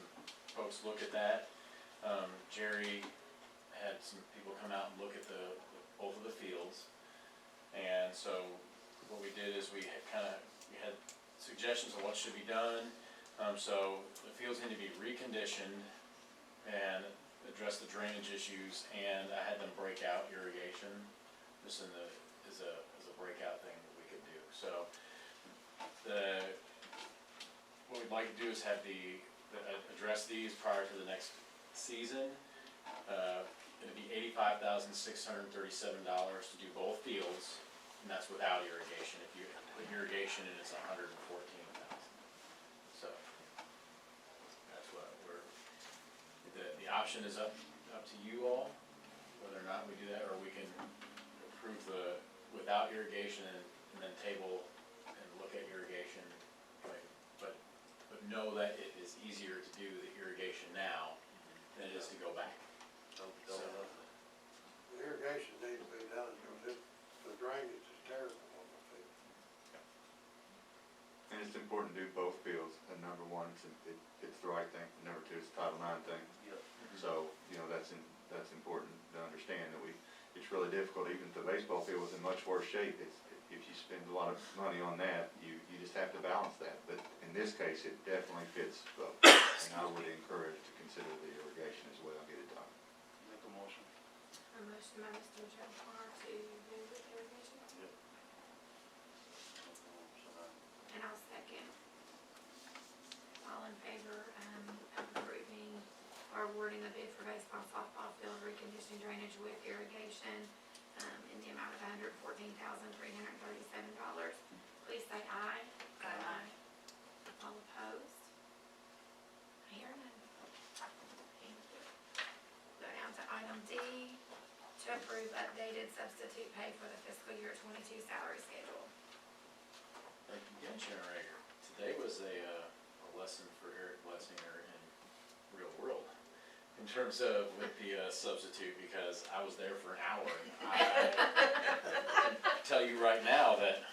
folks look at that. Jerry had some people come out and look at both of the fields, and so what we did is we had suggestions on what should be done. So the fields need to be reconditioned, and address the drainage issues, and I had them break out irrigation, just in the, as a breakout thing that we could do. So, what we'd like to do is have address these prior to the next season. It'd be $85,637 to do both fields, and that's without irrigation. If you put irrigation in, it's $114,000. So, that's what the option is up to you all, whether or not we do that, or we can approve the without irrigation and then table and look at irrigation. But know that it is easier to do the irrigation now than it is to go back. So, The irrigation needs to be done because the drainage is terrible on the field. And it's important to do both fields, and number one, it's the right thing, and number two, it's a Title IX thing. Yep. So, that's important to understand that it's really difficult, even if the baseball field was in much worse shape, if you spend a lot of money on that, you just have to balance that. But in this case, it definitely fits both, and I would encourage to consider the irrigation as well, get it done. Make a motion. A motion by Mr. Jelmar to do the irrigation, Yep. and I'll second. All in favor, of approving or awarding the bid for baseball, softball field reconditioning drainage with irrigation, in the amount of $114,337. Please say aye. Aye. All opposed? I hear none. Thank you. Go down to item D, to approve updated substitute pay for the fiscal year 22 salary schedule. Thank you again, Sharon Rager. Today was a lesson for Eric Blessinger in real world, in terms of with the substitute, because I was there for an hour. I can tell you right now that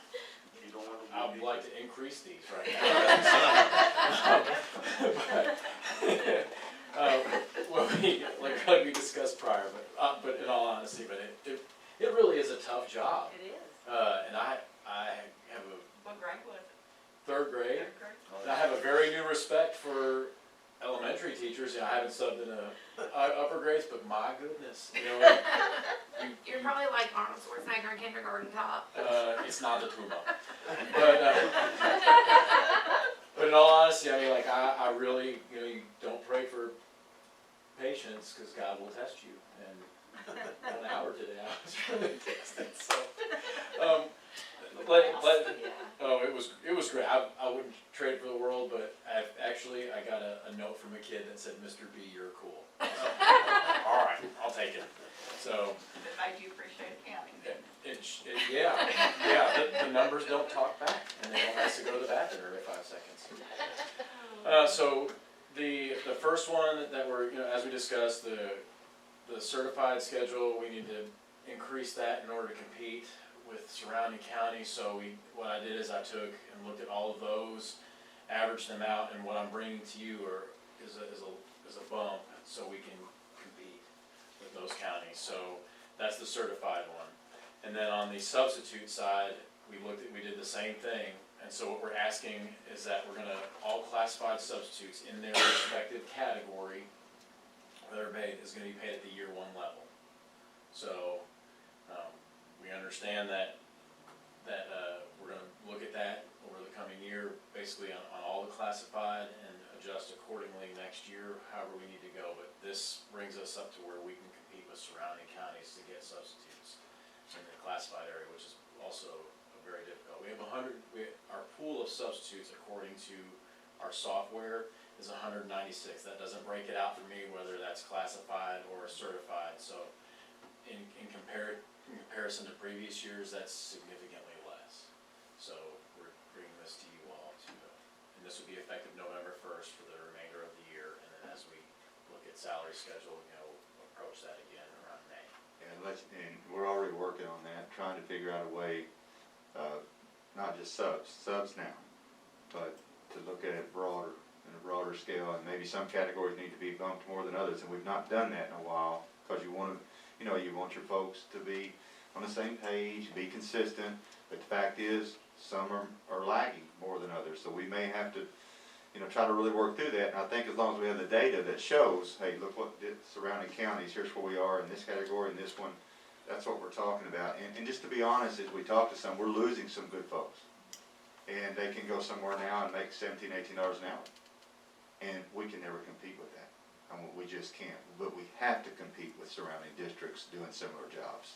You don't want to. I would like to increase these right now. Well, like we discussed prior, but in all honesty, it really is a tough job. It is. And I have a What grade was it? third grade. Third grade? And I have a very new respect for elementary teachers. I haven't subbed in upper grades, but my goodness, You're probably like Arnold Schwarzenegger in kindergarten top. it's not the Puma. But in all honesty, I really, you don't pray for patience, because God will test you. And 1 hour today, I was really tested. So, it was great. I wouldn't trade it for the world, but I got a note from a kid that said, "Mr. B, you're cool." I was like, all right, I'll take it. So. That made you appreciate accounting. The numbers don't talk back, and they don't ask to go to the bathroom every 5 seconds. So the first one that we're, as we discussed, the certified schedule, we need to increase that in order to compete with surrounding counties. So what I did is I took and looked at all of those, averaged them out, and what I'm bringing to you is a bump, so we can compete with those counties. So that's the certified one. And then on the substitute side, we did the same thing. And so what we're asking is that we're gonna, all classified substitutes in their respective category, their pay is gonna be paid at the year one level. So, we understand that we're gonna look at that over the coming year, basically on all the classified, and adjust accordingly next year, however we need to go. But this brings us up to where we can compete with surrounding counties to get substitutes in the classified area, which is also very difficult. We have our pool of substitutes, according to our software, is 196. That doesn't break it out for me whether that's classified or certified. So in comparison to previous years, that's significantly less. So we're bringing this to you all and this will be effective November 1st for the remainder of the year. And then as we look at salary schedule, we'll approach that again around May. And we're already working on that, trying to figure out a way, not just subs now, but to look at it in a broader scale, and maybe some categories need to be bumped more than others, and we've not done that in a while, because you want your folks to be on the same page, be consistent, but the fact is, some are lagging more than others, so we may have to try to really work through that. And I think as long as we have the data that shows, hey, look what the surrounding counties, here's where we are in this category, and this one, that's what we're talking about. And just to be honest, as we talk to some, we're losing some good folks. And they can go somewhere now and make $17, $18 an hour. And we can never compete with that. We just can't. But we have to compete with surrounding districts doing similar jobs.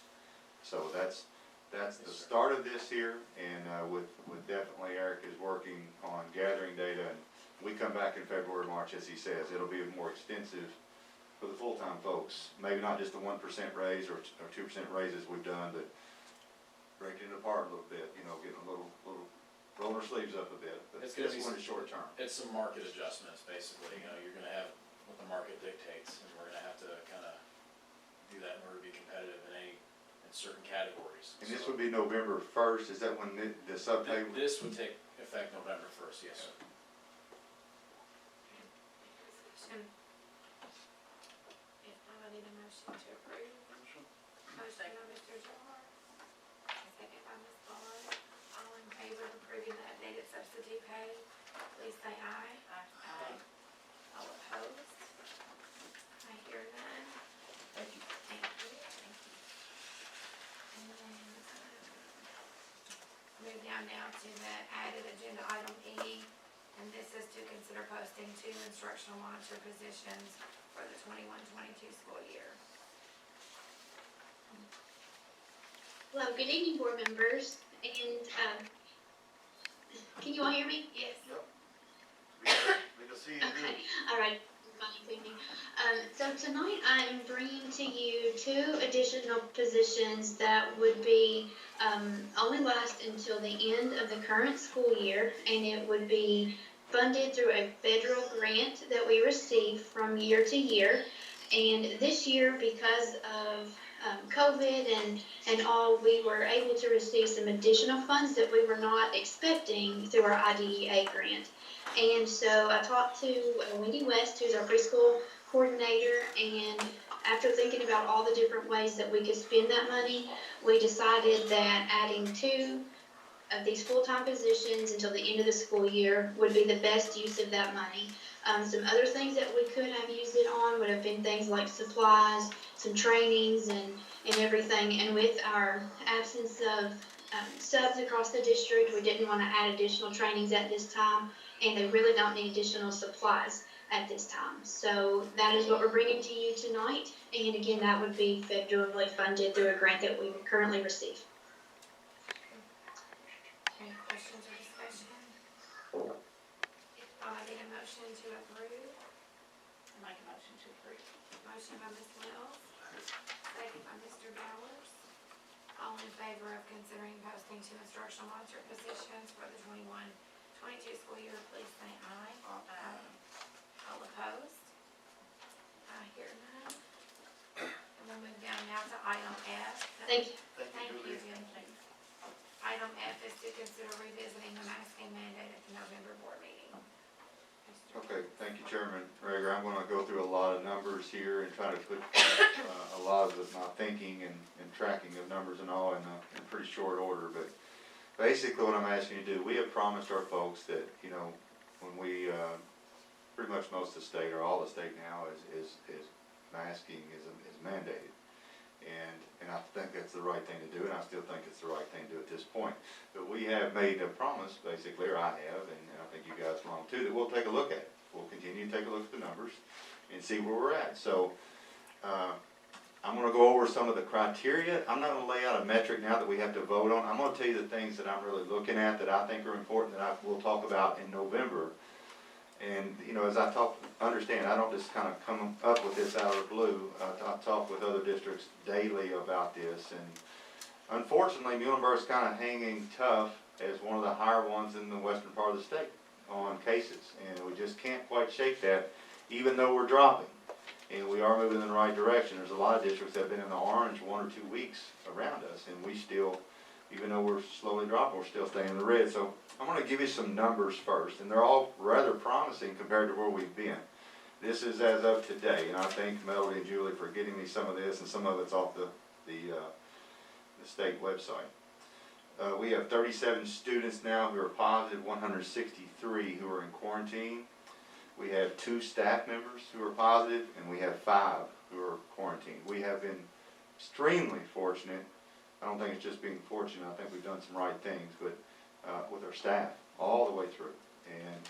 So that's the start of this here, and with definitely Eric is working on gathering data, and we come back in February, March, as he says, it'll be more extensive for the full-time folks. Maybe not just the 1% raise or 2% raises we've done, but breaking it apart a little bit, getting a little rolling our sleeves up a bit. But It's gonna this be one is short term. It's some market adjustments, basically, you're gonna have what the market dictates, and we're gonna have to kinda do that in order to be competitive in certain categories. And this would be November 1st, is that when the subpay? This would take effect November 1st, yes, sir. Discussion. If not, I need a motion to approve. Motion by Mr. Jar, second by Ms. Bond. All in favor of approving the updated substitute pay, please say aye. Aye. All opposed? I hear none. Thank you. Thank you. And then, move down now to the added agenda item E, and this is to consider posting 2 instructional monitor positions for the 21-22 school year. Hello, good evening, board members, and, can you all hear me? Yes. We can see you good. Okay, all right, fine, thank you. So tonight I am bringing to you 2 additional positions that would be, only last until the end of the current school year, and it would be funded through a federal grant that we receive from year to year. And this year, because of COVID and all, we were able to receive some additional funds that we were not expecting through our IDEA grant. And so I talked to Wendy West, who's our preschool coordinator, and after thinking about all the different ways that we could spend that money, we decided that adding 2 of these full-time positions until the end of the school year would be the best use of that money. Some other things that we could have used it on would have been things like supplies, some trainings, and everything. And with our absence of subs across the district, we didn't want to add additional trainings at this time, and they really don't need additional supplies at this time. So that is what we're bringing to you tonight, and again, that would be federally funded through a grant that we currently receive. Any questions or discussion? If not, I need a motion to approve. Make a motion to approve. Motion by Ms. Wells, second by Mr. Bowers. All in favor of considering posting 2 instructional monitor positions for the 21-22 school year, please say aye. Aye. All opposed? I hear none. And we'll move down now to item F. Thank you. Thank you, Julie. Item F is to consider revisiting the masking mandate at the November board meeting. Mr. Okay, thank you, Chairman Rager. I'm gonna go through a lot of numbers here and try to put a lot of my thinking and tracking of numbers and all in pretty short order. But basically what I'm asking you to do, we have promised our folks that, when we, pretty much most of the state, or all the state now, is masking is mandated. And I think that's the right thing to do, and I still think it's the right thing to do at this point. But we have made a promise, basically, or I have, and I think you guys will too, that we'll take a look at it. We'll continue to take a look at the numbers and see where we're at. So, I'm gonna go over some of the criteria. I'm not gonna lay out a metric now that we have to vote on. I'm gonna tell you the things that I'm really looking at that I think are important that we'll talk about in November. And, as I understand, I don't just kind of come up with this out of the blue. I talk with other districts daily about this, and unfortunately, Muhlenberg's kind of hanging tough as one of the higher ones in the western part of the state on cases, and we just can't quite shake that, even though we're dropping. And we are moving in the right direction. There's a lot of districts that have been in the orange 1 or 2 weeks around us, and we still, even though we're slowly dropping, we're still staying in the red. So I'm going to give you some numbers first, and they're all rather promising compared to where we've been. This is as of today, and I thank Melody and Julie for getting me some of this, and some of it's off the state website. We have 37 students now who are positive, 163 who are in quarantine. We have 2 staff members who are positive, and we have 5 who are quarantined. We have been extremely fortunate. I don't think it's just being fortunate. I think we've done some right things, but with our staff all the way through. And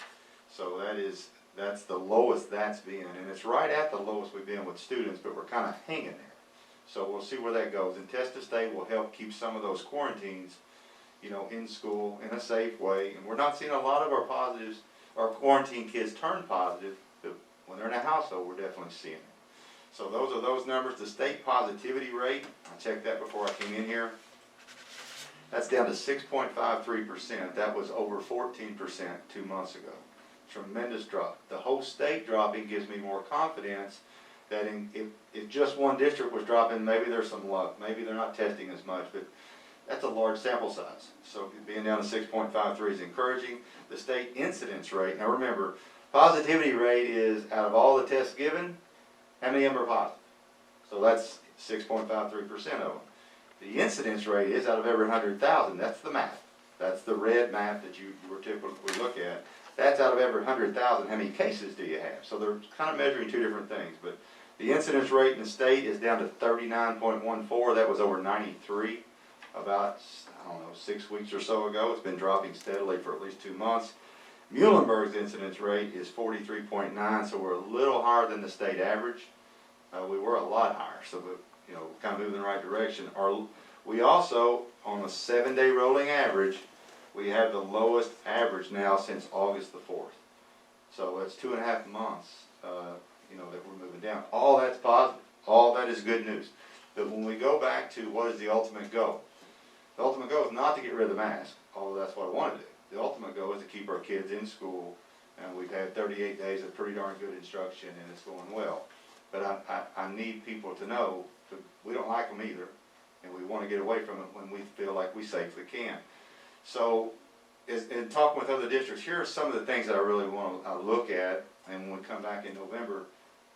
so that's the lowest that's been, and it's right at the lowest we've been with students, but we're kind of hanging there. So we'll see where that goes. And test to stay will help keep some of those quarantines, you know, in school in a safe way. And we're not seeing a lot of our positives, our quarantine kids turn positive, but when they're in a household, we're definitely seeing it. So those are those numbers. The state positivity rate, I checked that before I came in here. That's down to 6.53%. That was over 14% 2 months ago. Tremendous drop. The whole state dropping gives me more confidence that if just one district was dropping, maybe there's some luck. Maybe they're not testing as much, but that's a large sample size. So being down to 6.53 is encouraging. The state incidence rate, now remember, positivity rate is out of all the tests given, how many of them are positive? So that's 6.53% of them. The incidence rate is out of every 100,000. That's the math. That's the red map that you were typically look at. That's out of every 100,000. How many cases do you have? So they're kind of measuring 2 different things. But the incidence rate in the state is down to 39.14. That was over 93 about, I don't know, 6 weeks or so ago. It's been dropping steadily for at least 2 months. Muhlenberg's incidence rate is 43.9, so we're a little higher than the state average. We were a lot higher, so we're, you know, kind of moving in the right direction. We also, on a 7-day rolling average, we have the lowest average now since August the 4th. So that's 2.5 months, you know, that we're moving down. All that's positive. All that is good news. But when we go back to what is the ultimate goal? The ultimate goal is not to get rid of the mask, although that's what I want to do. The ultimate goal is to keep our kids in school, and we've had 38 days of pretty darn good instruction, and it's going well. But I need people to know that we don't like them either, and we want to get away from it when we feel like we safely can. So, in talking with other districts, here are some of the things that I really want to look at, and when we come back in November,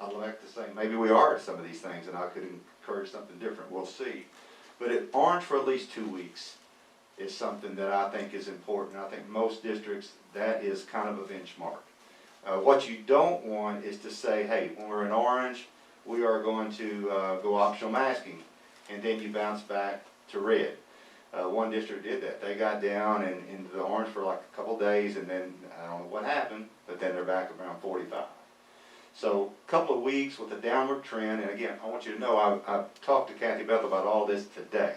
I'd like to say maybe we are at some of these things, and I could encourage something different. We'll see. But at orange for at least 2 weeks is something that I think is important. I think most districts, that is kind of a benchmark. What you don't want is to say, hey, when we're in orange, we are going to go optional masking, and then you bounce back to red. One district did that. They got down and into the orange for like a couple days, and then I don't know what happened, but then they're back around 45. So a couple of weeks with a downward trend, and again, I want you to know I've talked to Kathy Beth about all this today,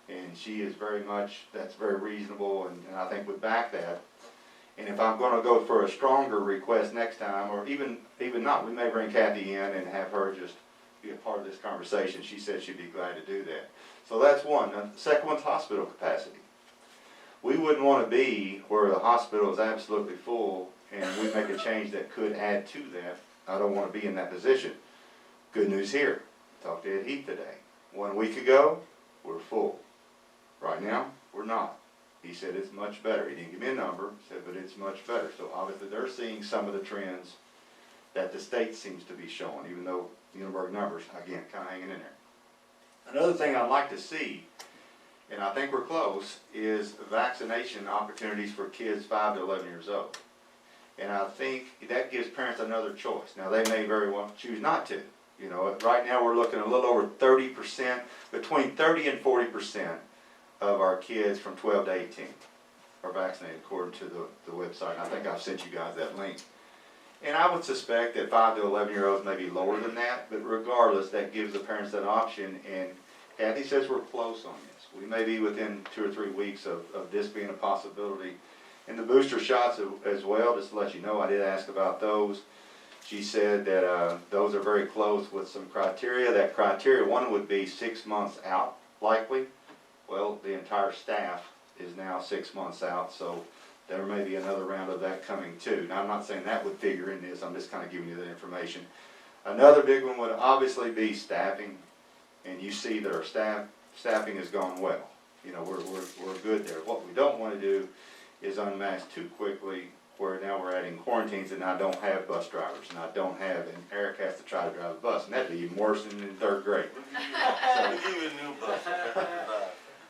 and she is very much, that's very reasonable, and I think would back that. And if I'm going to go for a stronger request next time, or even not, we may bring Kathy in and have her just be a part of this conversation. She said she'd be glad to do that. So that's one. Now, the second one's hospital capacity. We wouldn't want to be where the hospital is absolutely full and we make a change that could add to that. I don't want to be in that position. Good news here. Talked to Ed Heath today. 1 week ago, we're full. Right now, we're not. He said it's much better. He didn't give me a number, said, but it's much better. So obviously they're seeing some of the trends that the state seems to be showing, even though Muhlenberg numbers, again, kind of hanging in there. Another thing I'd like to see, and I think we're close, is vaccination opportunities for kids 5 to 11 years old. And I think that gives parents another choice. Now, they may very well choose not to. You know, right now we're looking at a little over 30%, between 30 and 40% of our kids from 12 to 18 are vaccinated according to the website. I think I've sent you guys that link. And I would suspect that 5 to 11-year-olds may be lower than that, but regardless, that gives the parents that option. And Kathy says we're close on this. We may be within 2 or 3 weeks of this being a possibility. And the booster shots as well, just to let you know, I did ask about those. She said that those are very close with some criteria. That criteria, one would be 6 months out, likely. Well, the entire staff is now 6 months out, so there may be another round of that coming too. Now, I'm not saying that would figure in this. I'm just kind of giving you that information. Another big one would obviously be staffing, and you see that our staffing has gone well. You know, we're good there. What we don't want to do is unmask too quickly, where now we're adding quarantines and I don't have bus drivers, and I don't have, and Eric has to try to drive a bus, and that'd be even worse than in 3rd grade. We give you a new bus.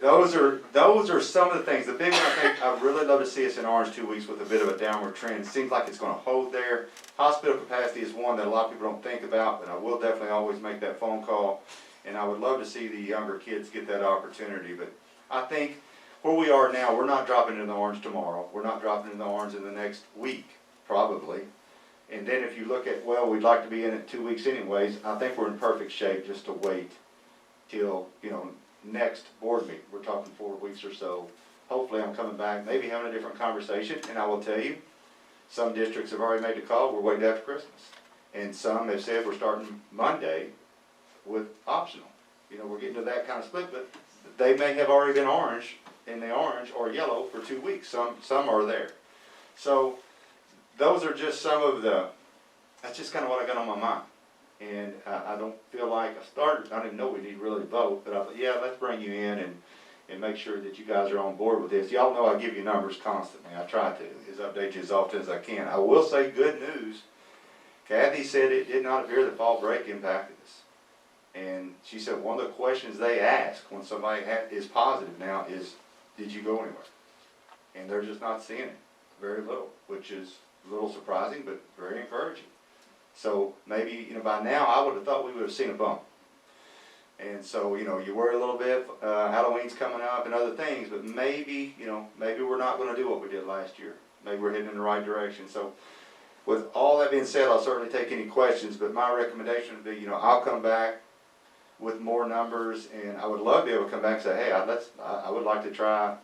those are some of the things. The big one, I think, I'd really love to see us in orange 2 weeks with a bit of a downward trend. Seems like it's gonna hold there. Hospital capacity is one that a lot of people don't think about, but I will definitely always make that phone call. And I would love to see the younger kids get that opportunity, but I think where we are now, we're not dropping in the orange tomorrow. We're not dropping in the orange in the next week, probably. And then if you look at, well, we'd like to be in it 2 weeks anyways, I think we're in perfect shape just to wait till, next board meeting. We're talking 4 weeks or so. Hopefully I'm coming back, maybe having a different conversation, and I will tell you, some districts have already made the call, we're waiting after Christmas. And some have said we're starting Monday with optional. We're getting to that kind of split, but they may have already been in the orange or yellow for 2 weeks. Some are there. So those are just some of that's just kind of what I got on my mind. And I don't feel like I didn't even know we need to really vote, but I thought, yeah, let's bring you in and make sure that you guys are on board with this. Y'all know I give you numbers constantly. I try to update you as often as I can. I will say good news. Kathy said it did not appear that fall break impacted us. And she said one of the questions they ask when somebody is positive now is, did you go anywhere? And they're just not seeing it. Very little, which is a little surprising, but very encouraging. So maybe, by now I would have thought we would have seen a bump. And so, you worry a little bit, Halloween's coming up and other things, but maybe we're not gonna do what we did last year. Maybe we're heading in the right direction. So with all that being said, I'll certainly take any questions, but my recommendation would be, I'll come back with more numbers, and I would love to be able to come back and say, hey, I would like to try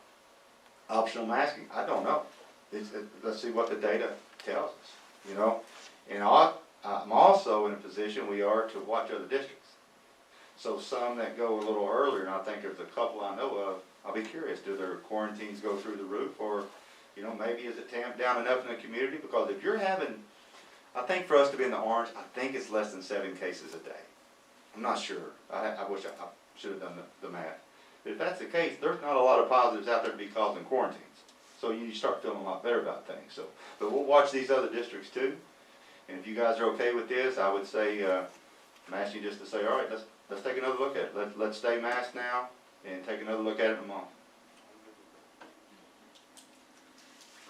optional masking. I don't know. Let's see what the data tells us, And I'm also in a position we are to watch other districts. So some that go a little earlier, and I think there's a couple I know of, I'll be curious, do their quarantines go through the roof, or, maybe is it tamped down enough in the community? Because if you're having, I think for us to be in the orange, I think it's less than 7 cases a day. I'm not sure. I wish I should have done the math. But if that's the case, there's not a lot of positives out there to be causing quarantines. So you start feeling a lot better about things. So, but we'll watch these other districts too. And if you guys are okay with this, I would say, I'm asking you just to say, all right, let's take another look at it. Let's stay masked now and take another look at it in a month.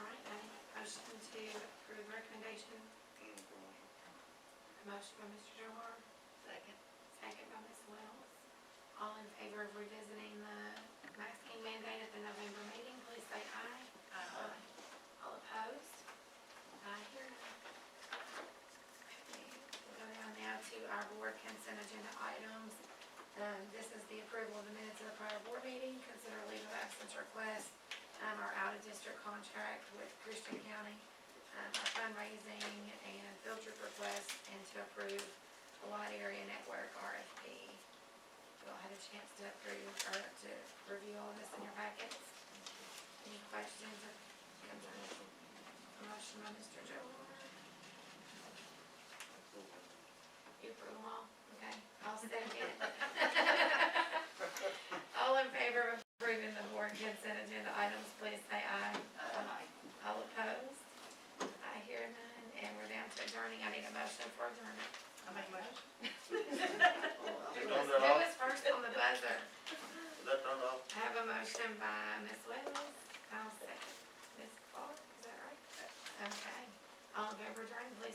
All right, I need a motion to approve the recommendation. Motion by Mr. Johar. Second by Ms. Wells. All in favor of revisiting the masking mandate at the November meeting, please say aye. Aye. All opposed? I hear none. We'll go down now to our board consent agenda items. This is the approval of the minutes of the prior board meeting. Consider leave of absence request, our out-of-district contract with Christian County, our fundraising and field trip request, and to approve the wide area network RFP. You all had a chance to approve or to review all this in your packets. Any questions or concerns? A motion by Mr. Joe. You approve them all? Okay, I'll second it. All in favor of approving the board consent agenda items, please say aye. Aye. All opposed? I hear none, and we're down to adjourning. I need a motion for adjournment. I make a motion. Who was first on the buzzer? That turned off. I have a motion by Ms. Wells. I'll second. Ms. Clark, is that right? Okay. All in favor of adjourning, please